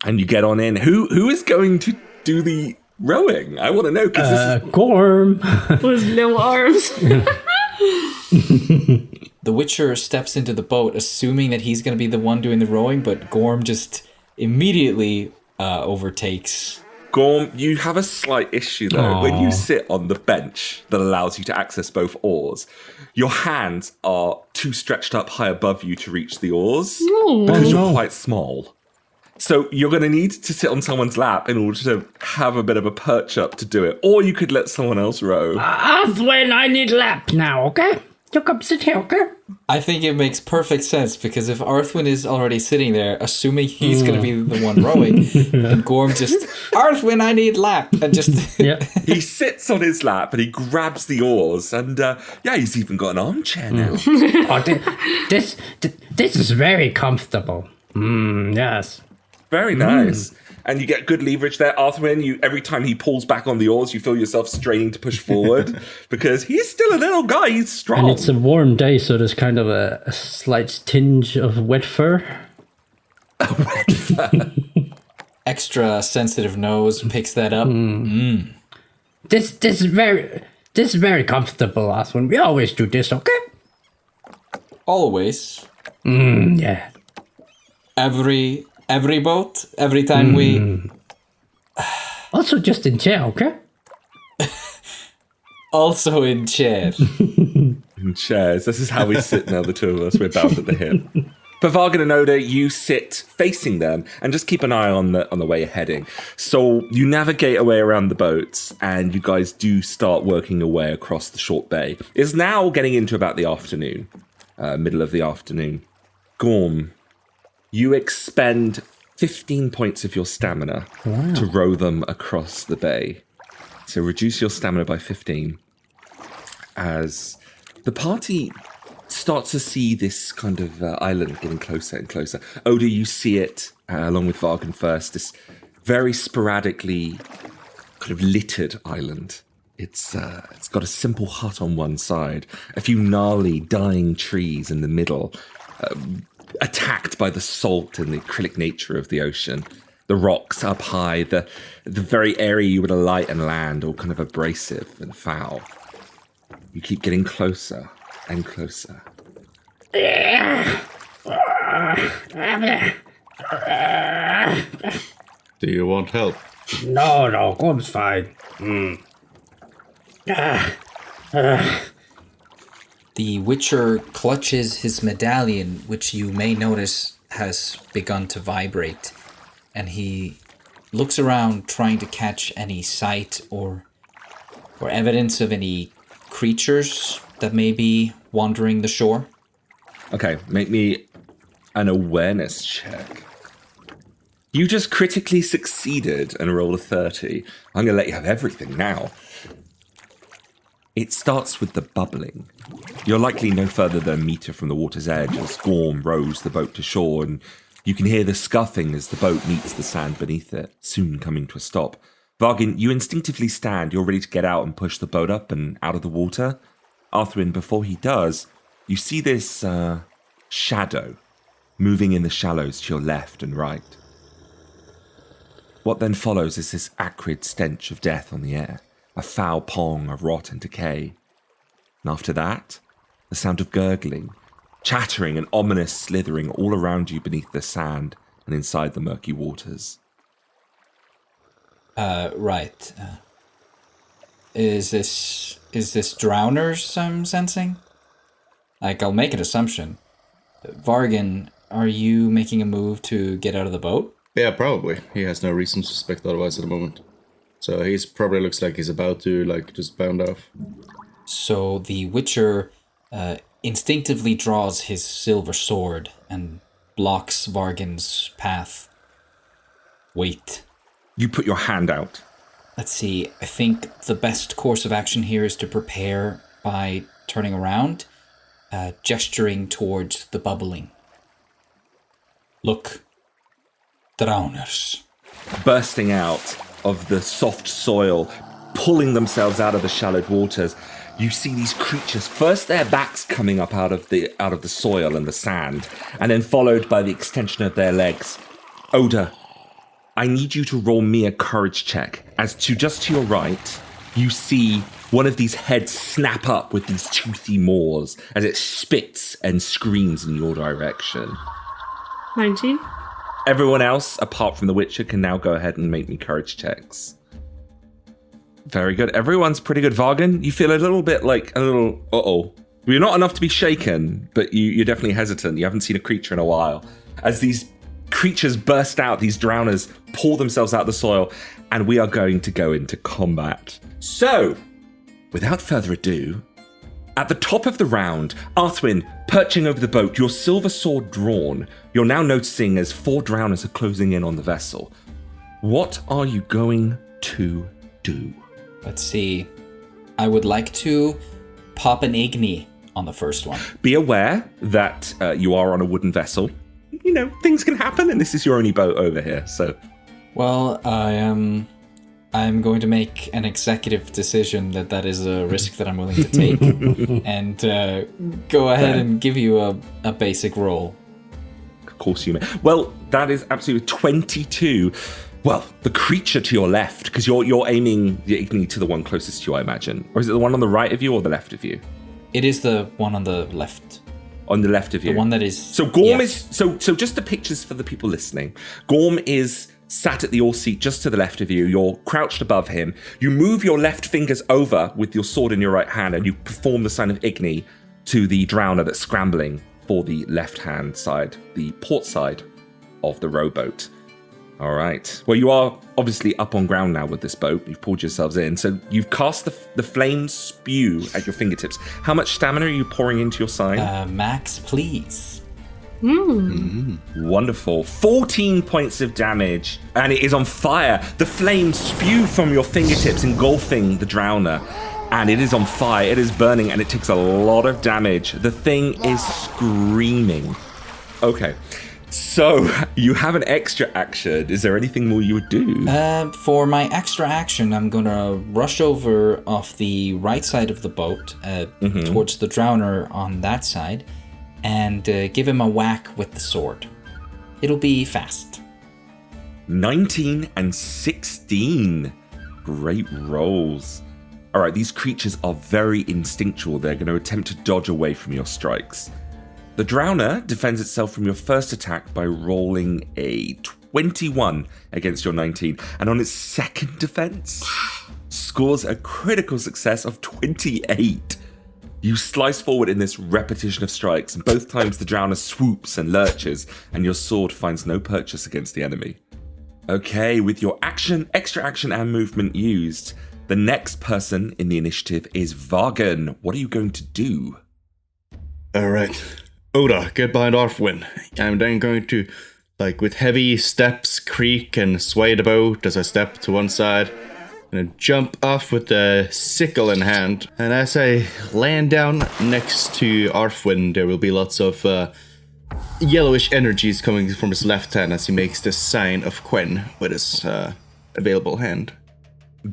And you get on in. Who is going to do the rowing? I want to know. Because this is... Gorm. With little arms. The Witcher steps into the boat, assuming that he's going to be the one doing the rowing, but Gorm just immediately overtakes. Gorm, you have a slight issue, though. Aww. When you sit on the bench that allows you to access both oars, your hands are too stretched up high above you to reach the oars because you're quite small. So you're going to need to sit on someone's lap in order to have a bit of a perch up to do it. Or you could let someone else row. When I need lap now, okay? You come sit here, okay? I think it makes perfect sense, because if Arthwin is already sitting there, assuming he's going to be the one rowing, and Gorm just, Arthwin, I need lap, and just... Yeah. He sits on his lap and he grabs the oars, and he's even got an armchair now. This is very comfortable. Yes. Very nice. And you get good leverage there. Arthwin, every time he pulls back on the oars, you feel yourself straining to push forward because he's still a little guy. He's strong. And it's a warm day, so there's kind of a slight tinge of wet fur. Extra sensitive nose picks that up. This is very comfortable, Arthwin. We always do this, okay? Always. Yeah. Every boat, every time we... Also just in chair, okay? Also in chair. In chairs. This is how we sit now, the two of us. We're bound at the hip. But Vargan and Oda, you sit facing them and just keep an eye on the way you're heading. So you navigate away around the boats and you guys do start working your way across the short bay. It's now getting into about the afternoon, middle of the afternoon. Gorm, you expend 15 points of your stamina to row them across the bay. So reduce your stamina by 15 as the party starts to see this kind of island getting closer and closer. Oda, you see it, along with Vargan first, this very sporadically kind of littered island. It's got a simple hut on one side, a few gnarly, dying trees in the middle, attacked by the salt and the acrylic nature of the ocean. The rocks up high, the very area you would alight and land, all kind of abrasive and foul. You keep getting closer and closer. Do you want help? No, Gorm's fine. The Witcher clutches his medallion, which you may notice has begun to vibrate, and he looks around trying to catch any sight or evidence of any creatures that may be wandering the shore. Okay, make me an awareness check. You just critically succeeded and rolled a 30. I'm going to let you have everything now. It starts with the bubbling. You're likely no further than a meter from the water's edge as Gorm rows the boat to shore, and you can hear the scuffing as the boat meets the sand beneath it, soon coming to a stop. Vargin, you instinctively stand. You're ready to get out and push the boat up and out of the water. Arthwin, before he does, you see this shadow moving in the shallows to your left and right. What then follows is this acrid stench of death on the air, a foul pong of rot and decay. And after that, the sound of gurgling, chattering and ominous slithering all around you beneath the sand and inside the murky waters. Right. Is this drowners I'm sensing? Like, I'll make an assumption. Vargin, are you making a move to get out of the boat? Yeah, probably. He has no reason to suspect otherwise at the moment. So he's probably looks like he's about to, just bound off. So the Witcher instinctively draws his silver sword and blocks Vargin's path. Wait. You put your hand out. Let's see. I think the best course of action here is to prepare by turning around, gesturing towards the bubbling. Look. Drowners. Bursting out of the soft soil, pulling themselves out of the shallowed waters, you see these creatures, first their backs coming up out of the soil and the sand, and then followed by the extension of their legs. Oda, I need you to roll me a courage check, as to just to your right, you see one of these heads snap up with these toothy maws as it spits and screams in your direction. 19. Everyone else, apart from the Witcher, can now go ahead and make me courage checks. Very good. Everyone's pretty good. Vargin, you feel a little bit like uh-oh. You're not enough to be shaken, but you're definitely hesitant. You haven't seen a creature in a while. As these creatures burst out, these drowners pull themselves out of the soil, and we are going to go into combat. So, without further ado, at the top of the round, Arthwin, perching over the boat, your silver sword drawn, you're now noticing as 4 drowners are closing in on the vessel. What are you going to do? Let's see. I would like to pop an Igni on the first one. Be aware that you are on a wooden vessel. You know, things can happen, and this is your only boat over here, so... Well, I'm going to make an executive decision that is a risk that I'm willing to take, and go ahead and give you a basic roll. Of course you may. Well, that is absolutely 22. Well, the creature to your left, because you're aiming the Igni to the one closest to you, I imagine. Or is it the one on the right of you or the left of you? It is the one on the left. On the left of you? The one that is... So Gorm is... So just the pictures for the people listening. Gorm is sat at the oar seat just to the left of you. You're crouched above him. You move your left fingers over with your sword in your right hand, and you perform the sign of Igni to the drowner that's scrambling for the left-hand side, the port side of the rowboat. All right. Well, you are obviously up on ground now with this boat. You've pulled yourselves in. So you've cast the flame spew at your fingertips. How much stamina are you pouring into your side? Max, please. Wonderful. 14 points of damage. And it is on fire. The flames spew from your fingertips, engulfing the drowner. And it is on fire. It is burning, and it takes a lot of damage. The thing is screaming. Okay. So, you have an extra action. Is there anything more you would do? For my extra action, I'm gonna rush over off the right side of the boat, towards the drowner on that side, and give him a whack with the sword. It'll be fast. 19 and 16. Great rolls. All right, these creatures are very instinctual. They're going to attempt to dodge away from your strikes. The Drowner defends itself from your first attack by rolling a 21 against your 19, and on its second defense, scores a critical success of 28. You slice forward in this repetition of strikes, and both times the Drowner swoops and lurches, and your sword finds no purchase against the enemy. Okay, with your action, extra action, and movement used, the next person in the initiative is Vargan. What are you going to do? Alright. Oda, get behind Orfwin. I'm then going to, with heavy steps, creak and sway the boat as I step to one side. And jump off with the sickle in hand. And as I land down next to Orfwin, there will be lots of yellowish energies coming from his left hand as he makes the sign of Quen with his available hand.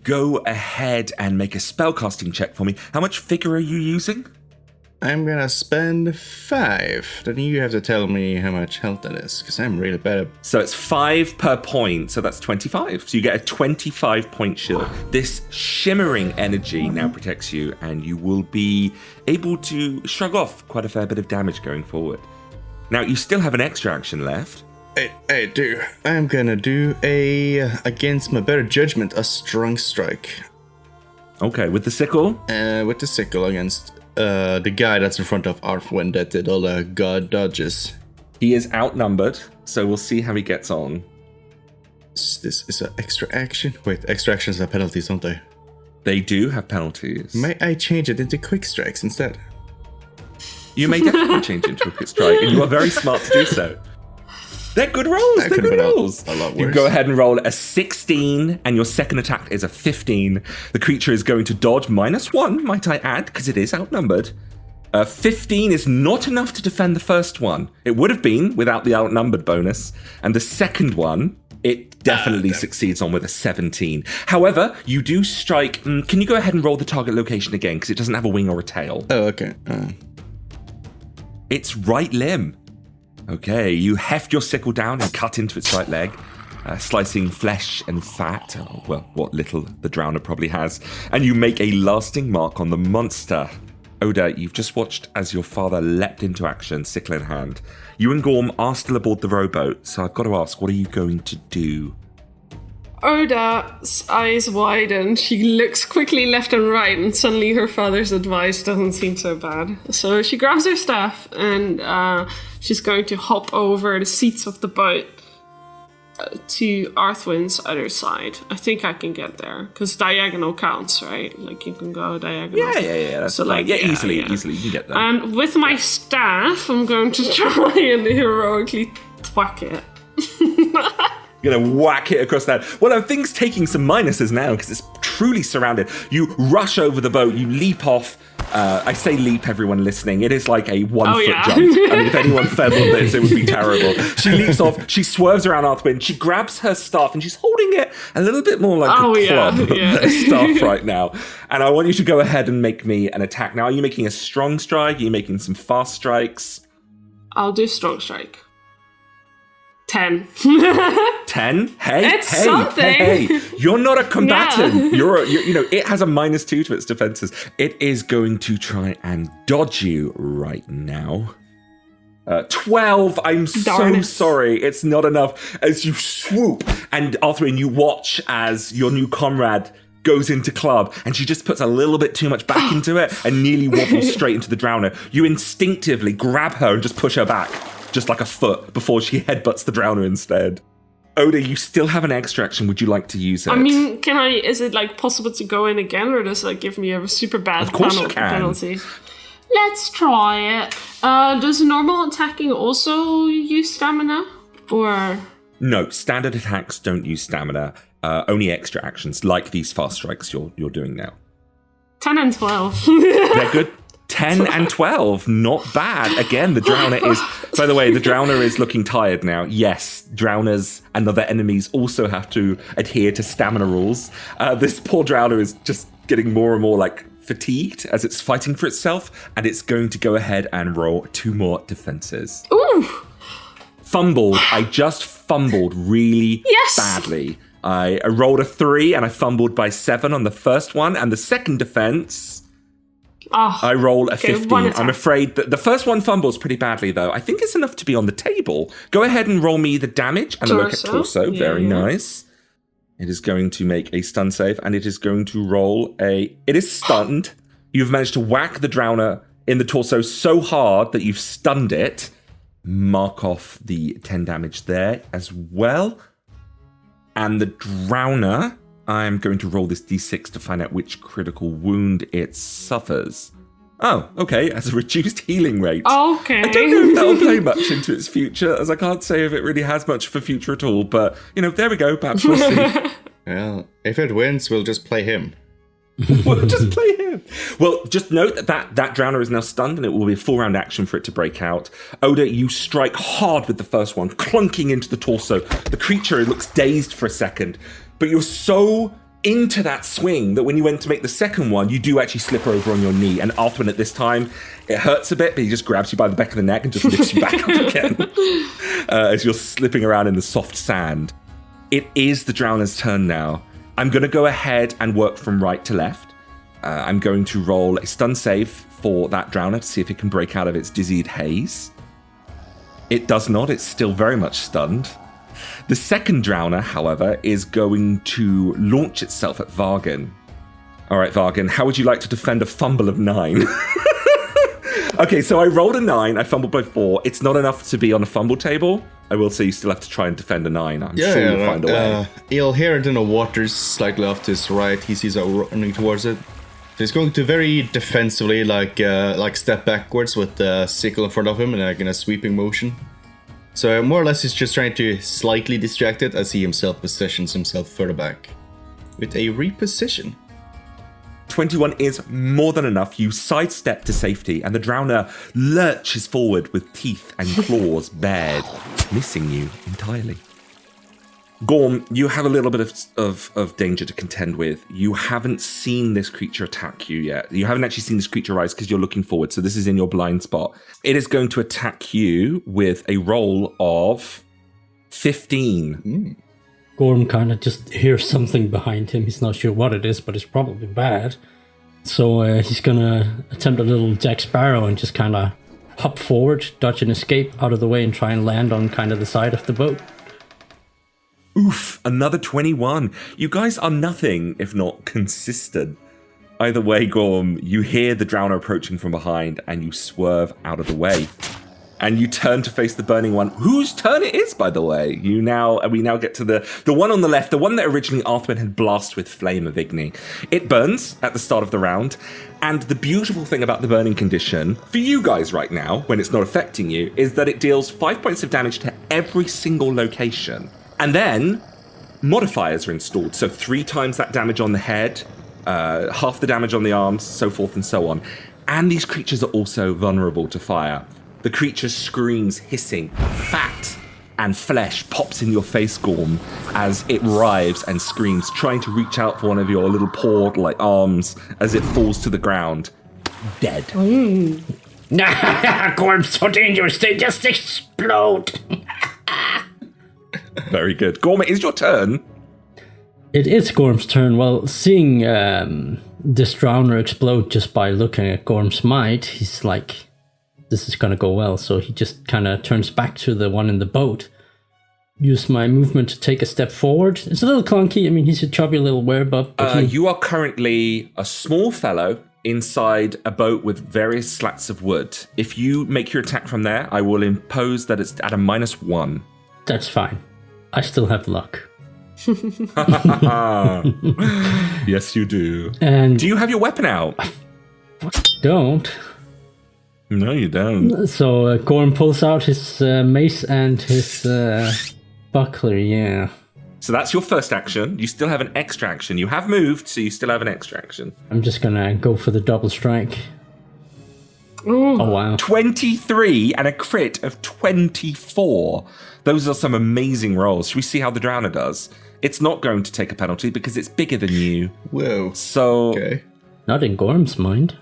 Go ahead and make a spellcasting check for me. How much figure are you using? I'm gonna spend 5. Then you have to tell me how much health that is, because I'm really bad at... So it's 5 per point, so that's 25. So you get a 25-point shield. This shimmering energy now protects you, and you will be able to shrug off quite a fair bit of damage going forward. Now, you still have an extra action left. I do. I'm gonna do against my better judgment, a strong strike. Okay, with the sickle? With the sickle against... the guy that's in front of Orfwin that did all the god dodges. He is outnumbered, so we'll see how he gets on. This is an extra action? Wait, extra actions have penalties, don't they? They do have penalties. May I change it into quick strikes instead? You may definitely change it into a quick strike, and you are very smart to do so. They're good rolls. They're good rolls. A lot worse. You go ahead and roll a 16, and your second attack is a 15. The creature is going to dodge -1, might I add, because it is outnumbered. 15 is not enough to defend the first one. It would have been without the outnumbered bonus. And the second one, it definitely succeeds on with a 17. However, you do strike... can you go ahead and roll the target location again, because it doesn't have a wing or a tail? Oh, okay. It's right limb. Okay, you heft your sickle down and cut into its right leg, slicing flesh and fat, well, what little the Drowner probably has, and you make a lasting mark on the monster. Oda, you've just watched as your father leapt into action, sickle in hand. You and Gorm are still aboard the rowboat, so I've got to ask, what are you going to do? Oda's eyes widen. She looks quickly left and right, and suddenly her father's advice doesn't seem so bad. So she grabs her staff, and she's going to hop over the seats of the boat to Arthwin's other side. I think I can get there, because diagonal counts, right? Like, you can go diagonal. Yeah, that's so fine. Easily, you can get there. And with my staff, I'm going to try and heroically thwack it. You're going to whack it across that. Well, things taking some minuses now because it's truly surrounded. You rush over the boat. You leap off. I say leap, everyone listening. It is like a 1 foot jump. I mean, if anyone fell on this, it would be terrible. She leaps off. She swerves around Arthwin. She grabs her staff and she's holding it a little bit more like a club staff right now. And I want you to go ahead and make me an attack. Now, are you making a strong strike? Are you making some fast strikes? I'll do strong strike. 10. 10? Hey, something. Hey. You're not a combatant. Yeah. It has a -2 to its defenses. It is going to try and dodge you right now. 12. I'm so sorry. It's not enough. As you swoop, and Arthur, you watch as your new comrade goes into club, and she just puts a little bit too much back into it and nearly wobbles straight into the Drowner. You instinctively grab her and just push her back, just like a foot, before she headbutts the Drowner instead. Oda, you still have an extra action. Would you like to use it? I mean, is it possible to go in again, or does it give me a super bad penalty? Let's try it. Does normal attacking also use stamina? Or... No, standard attacks don't use stamina. Only extra actions, like these fast strikes you're doing now. 10 and 12. They're good. 10 and 12, not bad. Again, the Drowner is... By the way, the Drowner is looking tired now. Yes, Drowners and other enemies also have to adhere to stamina rules. This poor Drowner is just getting more and more, fatigued as it's fighting for itself, and it's going to go ahead and roll 2 more defenses. Ooh! Fumbled. I just fumbled really badly. I rolled a 3, and I fumbled by 7 on the first one, and the second defense... Oh, I roll a okay, 15. one attack. I'm afraid that the first one fumbles pretty badly, though. I think it's enough to be on the table. Go ahead and roll me the damage and look at torso. Very nice. It is going to make a stun save, and it is going to roll a... It is stunned. You've managed to whack the Drowner in the torso so hard that you've stunned it. Mark off the 10 damage there as well. And the Drowner, I'm going to roll this d6 to find out which critical wound it suffers. Oh, okay, as a reduced healing rate. Okay. I don't know if that'll play much into its future, as I can't say if it really has much for future at all, but, there we go, perhaps we'll see. Well, if it wins, we'll just play him. We'll just play him. Well, just note that Drowner is now stunned, and it will be a full round action for it to break out. Oda, you strike hard with the first one, clunking into the torso. The creature looks dazed for a second, but you're so into that swing that when you went to make the second one, you do actually slip over on your knee. And Arthwin at this time, it hurts a bit, but he just grabs you by the back of the neck and just lifts you back up again as you're slipping around in the soft sand. It is the Drowner's turn now. I'm going to go ahead and work from right to left. I'm going to roll a stun save for that Drowner to see if it can break out of its dizzied haze. It does not. It's still very much stunned. The second Drowner, however, is going to launch itself at Vargan. All right, Vargan, how would you like to defend a fumble of 9? Okay, so I rolled a 9. I fumbled by 4. It's not enough to be on a fumble table. I will say you still have to try and defend a 9. I'm sure you'll find a way. He'll hear it in the waters slightly off to his right. He sees it running towards it. So he's going to very defensively, like step backwards with the sickle in front of him in a sweeping motion. So more or less he's just trying to slightly distract it as he himself positions himself further back. With a reposition. 21 is more than enough. You sidestep to safety, and the Drowner lurches forward with teeth and claws bared, missing you entirely. Gorm, you have a little bit of danger to contend with. You haven't seen this creature attack you yet. You haven't actually seen this creature rise because you're looking forward, so this is in your blind spot. It is going to attack you with a roll of 15. Gorm kind of just hears something behind him. He's not sure what it is, but it's probably bad. So he's going to attempt a little Jack Sparrow and just kind of hop forward, dodge and escape out of the way, and try and land on kind of the side of the boat. Oof, another 21. You guys are nothing if not consistent. Either way, Gorm, you hear the Drowner approaching from behind and you swerve out of the way. And you turn to face the burning one, whose turn it is, by the way. We now get to the one on the left, the one that originally Arthwin had blasted with Flame of Igni. It burns at the start of the round, and the beautiful thing about the burning condition, for you guys right now, when it's not affecting you, is that it deals 5 points of damage to every single location. And then, modifiers are installed, so 3 times that damage on the head, half the damage on the arms, so forth and so on. And these creatures are also vulnerable to fire. The creature screams, hissing, fat and flesh pops in your face, Gorm, as it writhes and screams, trying to reach out for one of your little pawed-like arms as it falls to the ground. Dead. Gorm's so dangerous, they just explode. Very good. Gorm, it is your turn. It is Gorm's turn. Well, seeing this Drowner explode just by looking at Gorm's might, he's like, this is going to go well. So he just kind of turns back to the one in the boat. Use my movement to take a step forward. It's a little clunky. I mean, he's a chubby little werebub. You are currently a small fellow inside a boat with various slats of wood. If you make your attack from there, I will impose that it's at a -1. That's fine. I still have luck. Yes, you do. And do you have your weapon out? Don't. No, you don't. So Gorm pulls out his mace and his buckler, yeah. So that's your first action. You still have an extra action. You have moved, so you still have an extra action. I'm just gonna go for the double strike. Ooh. Oh, wow. 23 and a crit of 24. Those are some amazing rolls. Should we see how the Drowner does? It's not going to take a penalty because it's bigger than you. Whoa. So... Okay. Not in Gorm's mind.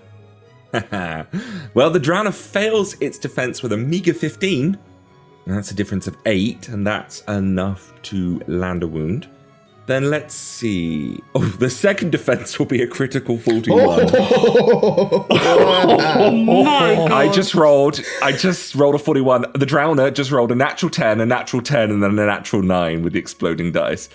Well, the Drowner fails its defense with a meager 15. That's a difference of 8, and that's enough to land a wound. Then let's see. Oh, the second defense will be a critical 41. Oh my god. I just rolled a 41. The Drowner just rolled a natural 10, a natural 10, and then a natural 9 with the exploding dice.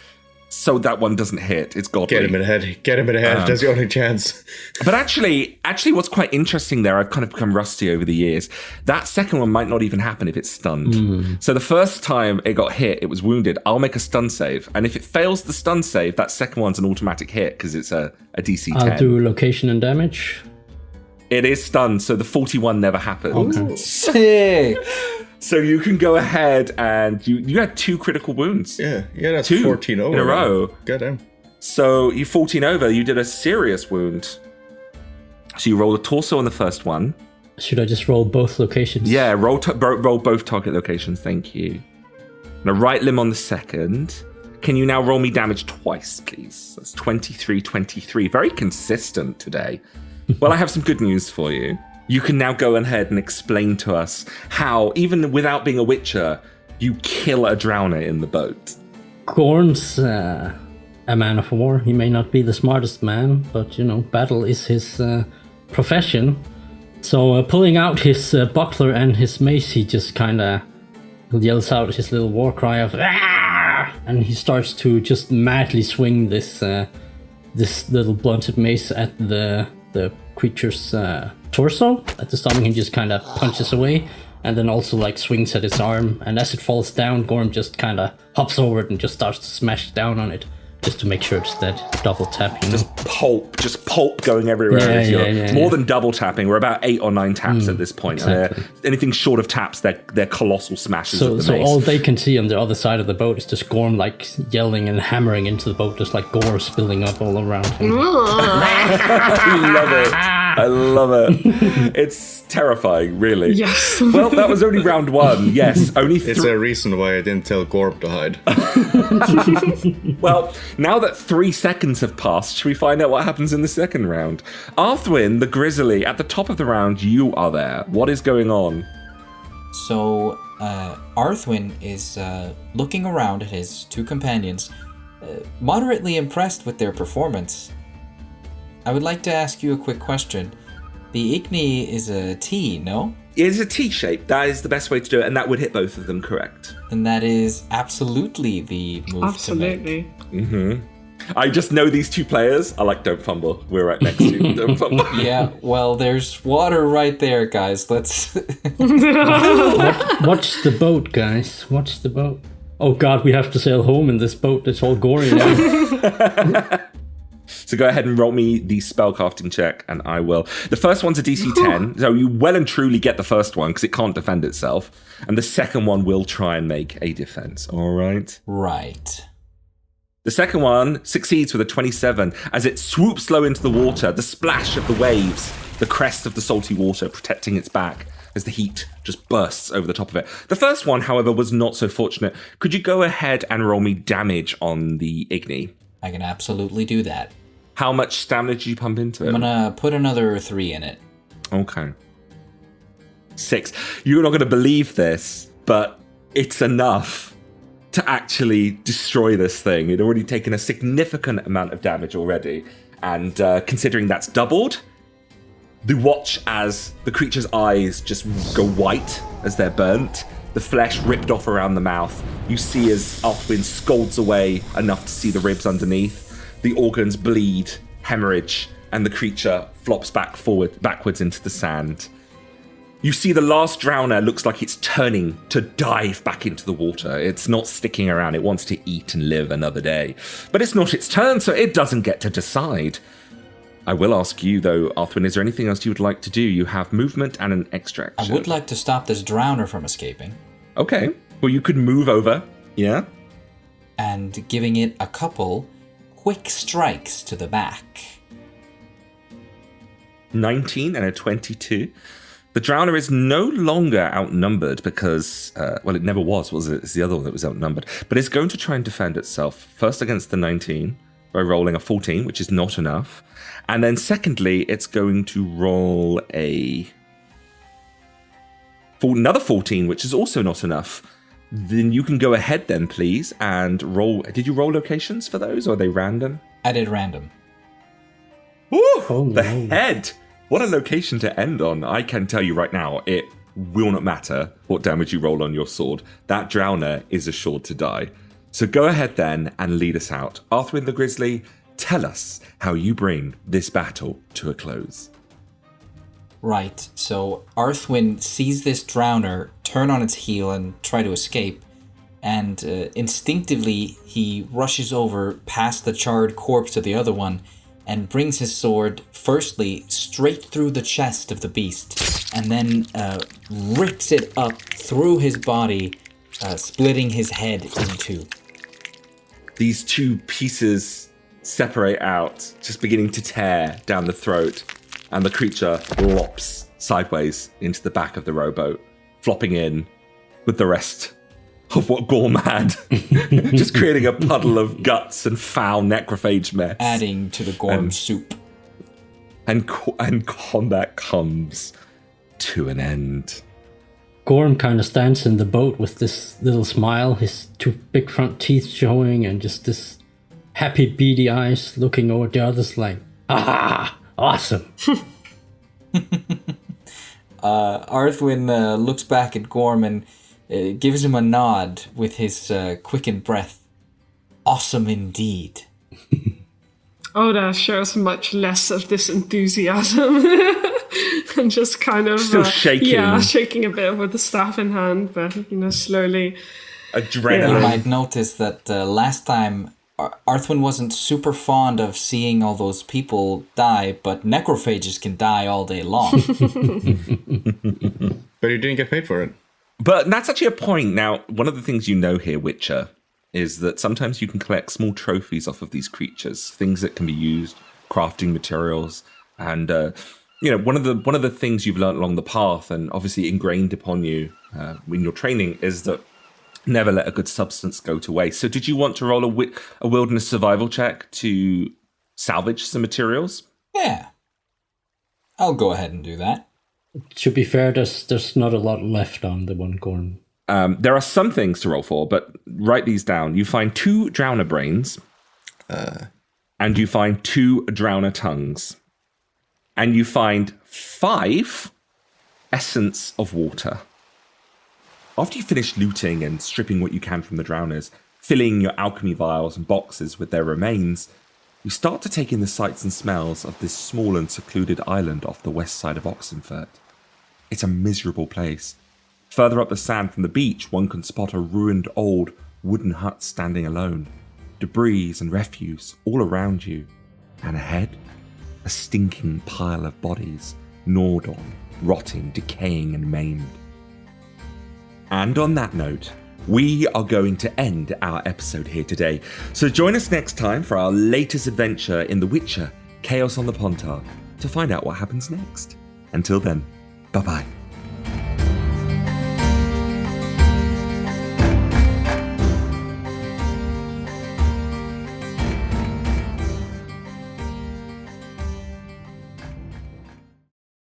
So that one doesn't hit. It's godly. Get him in the head. That's the only chance. But actually, what's quite interesting there, I've kind of become rusty over the years. That second one might not even happen if it's stunned. So the first time it got hit, it was wounded. I'll make a stun save. And if it fails the stun save, that second one's an automatic hit because it's a DC 10. I'll do location and damage. It is stunned, so the 41 never happened. Okay. Sick. So you can go ahead and you had 2 critical wounds. Yeah, that's 2 14 over. in a row. Goddamn. So you 14 over, you did a serious wound. So you roll a torso on the first one. Should I just roll both locations? Yeah, roll both target locations, thank you. And a right limb on the second. Can you now roll me damage twice, please? That's 23, 23. Very consistent today. Well, I have some good news for you. You can now go ahead and explain to us how, even without being a Witcher, you kill a Drowner in the boat. Gorm's a man of war. He may not be the smartest man, but, battle is his profession. So pulling out his buckler and his mace, he just kind of yells out his little war cry of "Ah!" And he starts to just madly swing this little blunted mace at the creature's torso. At the stomach, he just kind of punches away, and then also swings at its arm. And as it falls down, Gorm just kind of hops over it and just starts to smash down on it, just to make sure it's dead. Double tapping. Just pulp going everywhere. Yeah. More than double tapping. We're about 8 or 9 taps at this point. Exactly. Anything short of taps, they're colossal smashes of the So mace. all they can see on the other side of the boat is just Gorm yelling and hammering into the boat, just gore spilling up all around him. I love it. It's terrifying, really. Yes. Well, that was only round 1. Yes, only 3. It's a reason why I didn't tell Gorm to hide. Well, now that 3 seconds have passed, should we find out what happens in the second round? Arthwin, the Grizzly, at the top of the round, you are there. What is going on? So, Arthwin is looking around at his 2 companions, moderately impressed with their performance. I would like to ask you a quick question. The Igni is a T, no? It is a T shape. That is the best way to do it, and that would hit both of them, correct? And that is absolutely the move to make. Absolutely. I just know these 2 players. I don't fumble. We're right next to you. Don't fumble. Yeah, well, there's water right there, guys. Let's... Watch the boat, guys. Watch the boat. Oh god, we have to sail home in this boat. It's all gory now. So go ahead and roll me the spellcasting check, and I will. The first one's a DC 10, so you well and truly get the first one because it can't defend itself. And the second one will try and make a defense, all right? Right. The second one succeeds with a 27 as it swoops low into the water, the splash of the waves, the crest of the salty water protecting its back as the heat just bursts over the top of it. The first one, however, was not so fortunate. Could you go ahead and roll me damage on the Igni? I can absolutely do that. How much stamina did you pump into it? I'm gonna put another 3 in it. Okay. 6. You're not going to believe this, but it's enough to actually destroy this thing. It had already taken a significant amount of damage already. And considering that's doubled, you watch as the creature's eyes just go white as they're burnt. The flesh ripped off around the mouth. You see as Arthwin scolds away enough to see the ribs underneath. The organs bleed, hemorrhage, and the creature flops backwards into the sand. You see the last Drowner looks like it's turning to dive back into the water. It's not sticking around. It wants to eat and live another day. But it's not its turn, so it doesn't get to decide. I will ask you, though, Arthwin, is there anything else you would like to do? You have movement and an extra action. I would like to stop this Drowner from escaping. Okay. Well, you could move over. Yeah? And giving it a couple quick strikes to the back. 19 and a 22. The Drowner is no longer outnumbered because, well, it never was it? It's the other one that was outnumbered. But it's going to try and defend itself. First against the 19 by rolling a 14, which is not enough. And then secondly, it's going to roll another 14, which is also not enough. Then you can go ahead then, please, and roll. Did you roll locations for those, or are they random? I did random. Ooh, the head! What a location to end on. I can tell you right now, it will not matter what damage you roll on your sword. That drowner is assured to die. So go ahead then and lead us out. Arthwin the Grizzly, tell us how you bring this battle to a close. Right, so Arthwin sees this drowner turn on its heel and try to escape, and instinctively he rushes over past the charred corpse of the other one and brings his sword firstly straight through the chest of the beast, and then rips it up through his body, splitting his head in two. These two pieces separate out, just beginning to tear down the throat, and the creature lops sideways into the back of the rowboat, flopping in with the rest of what Gorm had, just creating a puddle of guts and foul necrophage mess. Adding to the Gorm soup. And combat comes to an end. Gorm kind of stands in the boat with this little smile, his two big front teeth showing, and just this happy beady eyes looking over the others like, ah, awesome. Arthwin looks back at Gorm and gives him a nod with his quickened breath. Awesome indeed. Oda shows much less of this enthusiasm and just kind of still shaking. Yeah, shaking a bit with the staff in hand, but slowly. Adrenaline. You might notice that last time Arthwin wasn't super fond of seeing all those people die, but necrophages can die all day long. But you didn't get paid for it. But that's actually a point. Now, one of the things you know here, Witcher, is that sometimes you can collect small trophies off of these creatures, things that can be used, crafting materials, and one of the things you've learned along the path, and obviously ingrained upon you in your training, is that never let a good substance go to waste. So, did you want to roll a wilderness survival check to salvage some materials? Yeah, I'll go ahead and do that. To be fair, there's not a lot left on the one Gorm. There are some things to roll for, but write these down. You find 2 drowner brains, and you find 2 drowner tongues, and you find 5 essence of water. After you finish looting and stripping what you can from the drowners, filling your alchemy vials and boxes with their remains, you start to take in the sights and smells of this small and secluded island off the west side of Oxenfurt. It's a miserable place. Further up the sand from the beach, one can spot a ruined old wooden hut standing alone. Debris and refuse all around you. And ahead, a stinking pile of bodies, gnawed on, rotting, decaying and maimed. And on that note, we are going to end our episode here today. So join us next time for our latest adventure in The Witcher, Chaos on the Pontar, to find out what happens next. Until then, bye-bye.